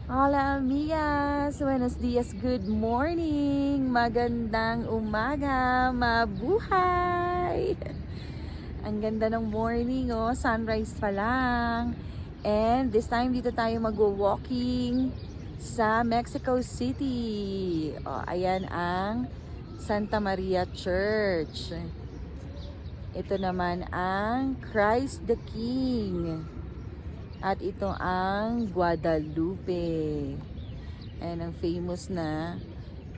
Hola amigas! Buenos dias, good morning! Magandang umaga, mabuhay! Ang ganda ng morning, oh, sunrise pa lang. And this time dito tayo magwo-walking sa Mexico City. Oh, ayan ang Santa Maria Church. Ito naman ang Christ the King. At ito ang Guadalupe. Ayan ang famous na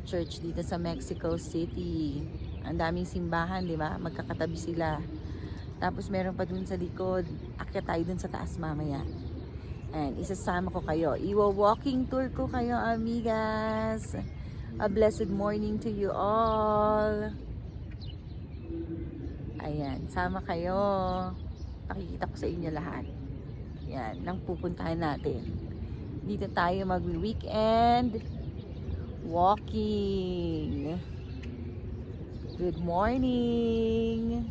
church dito sa Mexico City. Ang daming simbahan, di ba? Magkakatabi sila. Tapos meron pa dun sa likod. Akyat tayo dun sa taas mamaya. Ayan, isasama ko kayo. Iwa-walking tour ko kayo, amigas. A blessed morning to you all. Ayan, sama kayo. Pakikita ko sa inyo lahat. Yan, nang pupuntahan natin. Dito tayo mag-weekend walking. Good morning!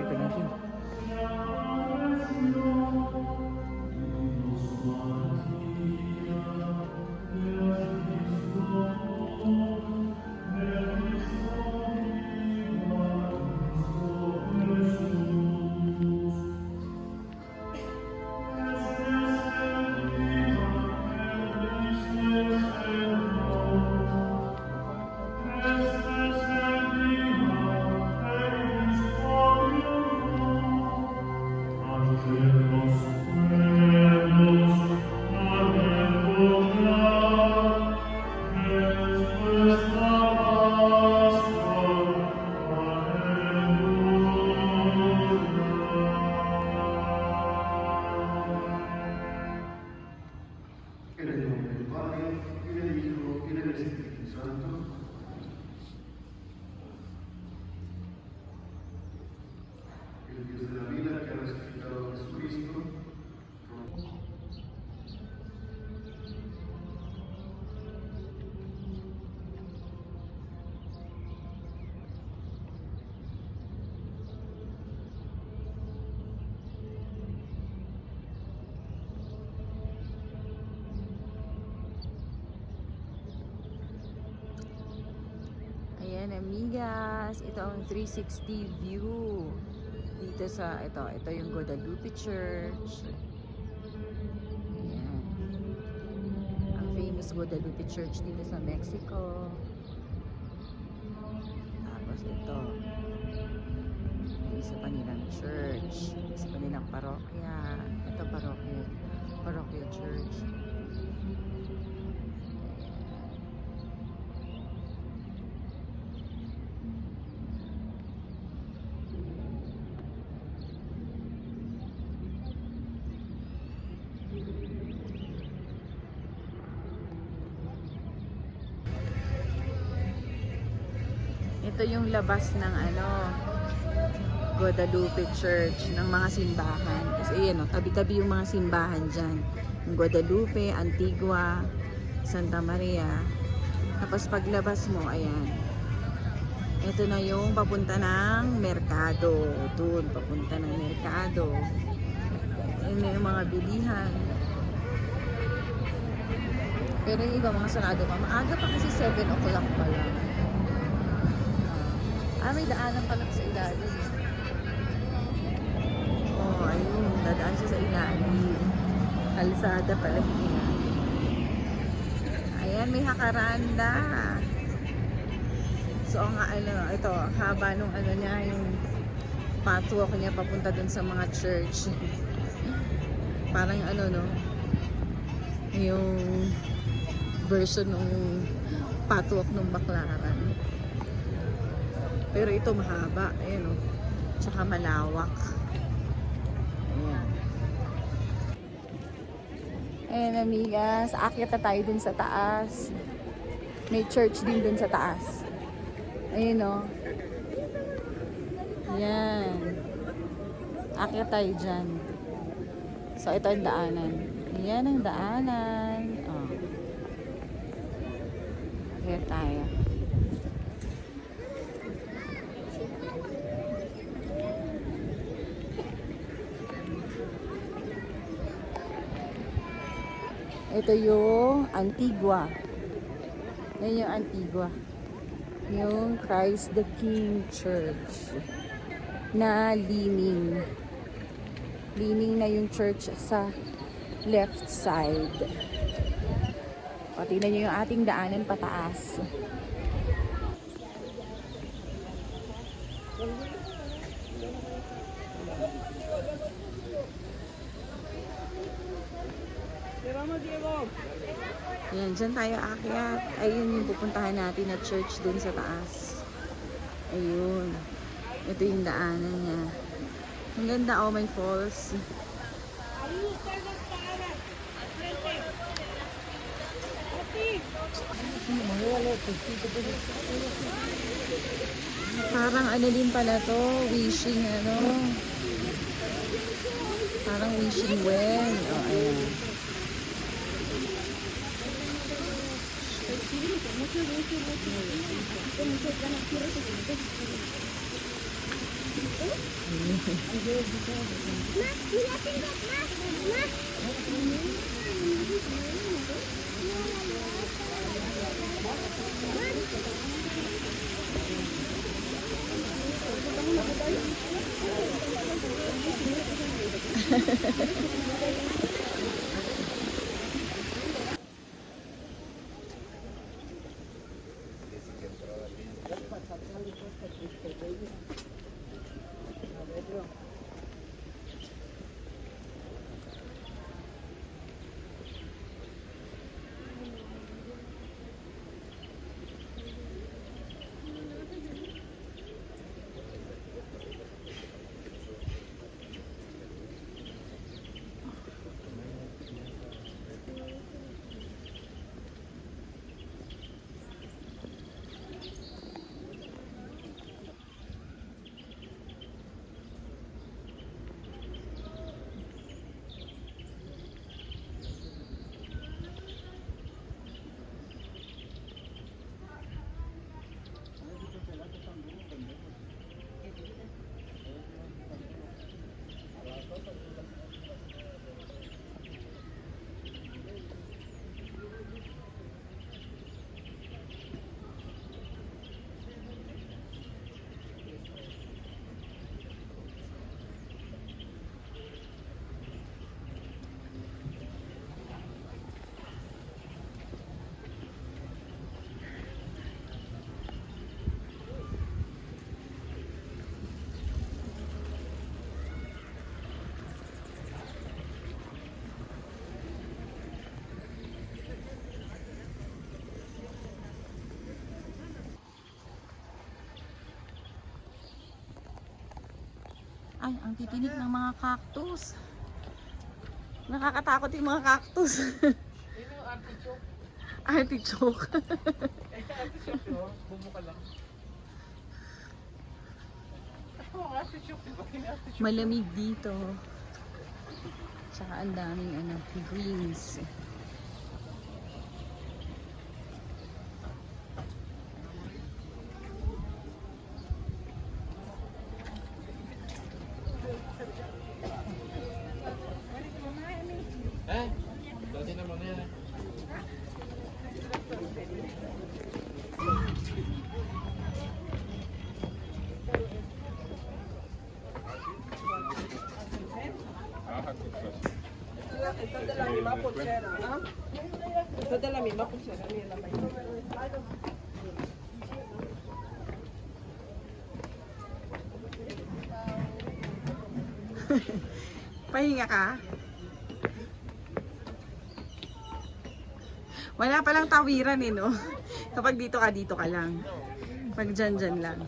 Ito natin. En el nombre del Padre, y del Hijo, y del Espíritu Santo. El Dios de la vida que ha resucitado a Jesucristo. Ayan, amigas. Ito ang 360 view. Dito sa, ito yung Guadalupe Church. Ayan. Ang famous Guadalupe Church dito sa Mexico. Tapos ito. Yung isa pa nilang church. Isa pa nilang parokya. Ito parokya church. Ito yung labas ng Guadalupe Church, ng mga simbahan. Kasi ayan, tabi-tabi yung mga simbahan dyan. Yung Guadalupe, Antigua, Santa Maria. Tapos paglabas mo, ayan. Ito na yung papunta ng Merkado. Doon, papunta ng Merkado. Ayan na yung mga bilihan. Pero yung iba mga sarado pa. Maaga pa kasi 7 o'clock pa lang. May daanan pala sa ilalim. Oh, ayun. Dadaan siya sa ilalim. Kalsada pala yun. Ayan, may hakaranda. So, ang ito, haba nung niya, yung pathwalk niya papunta dun sa mga church. Parang ano no, yung version ng pathwalk ng Baclaran. Pero ito mahaba, ayan o. Tsaka malawak. Ayan. Ayan amigas, akyat na tayo dun sa taas. May church din dun sa taas. Ayan o. Ayan. Akyat tayo dyan. So ito ang daanan. Ayan ang daanan. Oh. Akyat tayo. Ito yung Antigua. Yan yung Antigua. Yung Christ the King Church na leaning. Leaning na yung church sa left side. O, tingnan nyo yung ating daanan pataas. Ayan, dyan tayo aakyat. Ayun yung pupuntahan natin na church dun sa taas. Ayun. Ito yung daanan niya. Ang ganda, oh, may falls. Parang ano din pala to, wishing ano. Parang wishing well. Oh, ayan. Ay, ang titinik ng mga cactus. Nakakatakot yung mga cactus. Yun yung artichoke. Artichoke. Artichoke yun, bumuka lang. Oo, artichoke, diba? Yung artichoke. Malamig dito. Tsaka ang daming ano, greens. Eh, dosin na muna yan. Ito de la misma pulsera, ¿ah? Esto es de la misma pulsera, mira la mayor. Pahinga ka? Wala palang tawiran eh, no? Kapag dito ka lang. Pag dyan lang.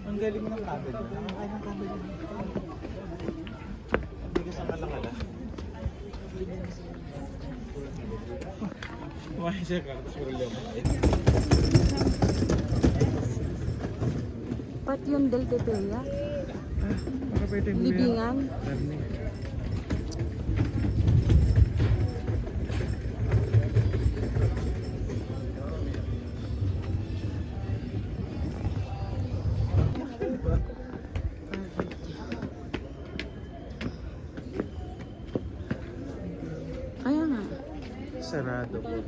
Ang galing ng kabel. Nakakain ng kabel. Ang bigas ang kalakala. Kumain siya ka, tapos puro liyaw. Pat yung Del Tepeya? Baka pwede mo Libingan? Kaya nga. Sarado po.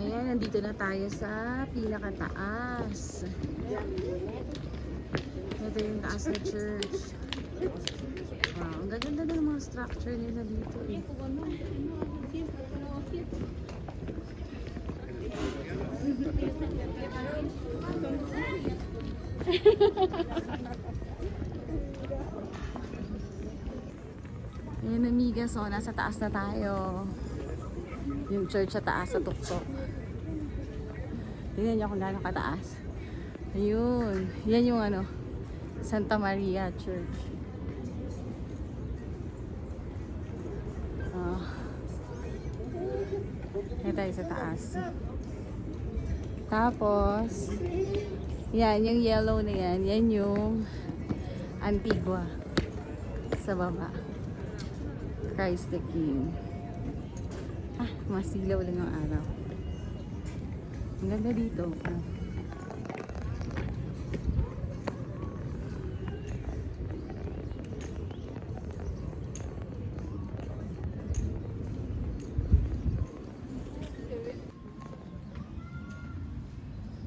Ayan, nandito na tayo sa pinakataas. Ito yung taas na church. Wow, ang gaganda na ng mga structure nila dito eh. Ayan amiga, so nasa taas na tayo. Yung church sa taas sa tuktok. Tingnan nyo kung gaano kataas. Ayun. Yan yung ano, Santa Maria Church. Oh. Yan tayo sa taas. Tapos, yan, yung yellow na yan. Yan yung Antigua. Sa baba. Christ the King. Ah, masilaw lang ang araw. Ang ganda dito. Ah.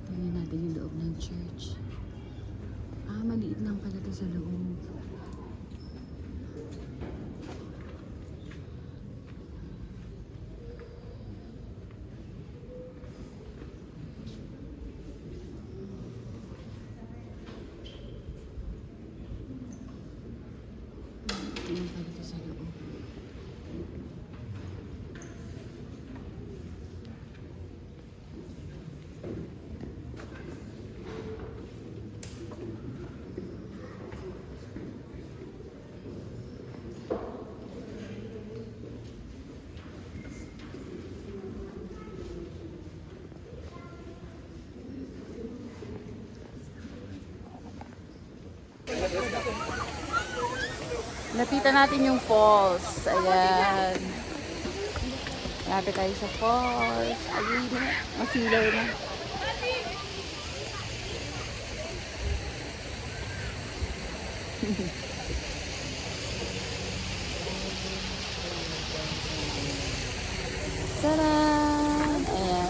Tingnan natin yung loob ng church. Ah, maliit lang pala ito sa loob. Tingnan pa dito sa loob. Lapitan natin yung falls. Ayan. Lapit tayo sa falls. Ayun na. Masilaw na. Tadaan! Ayan.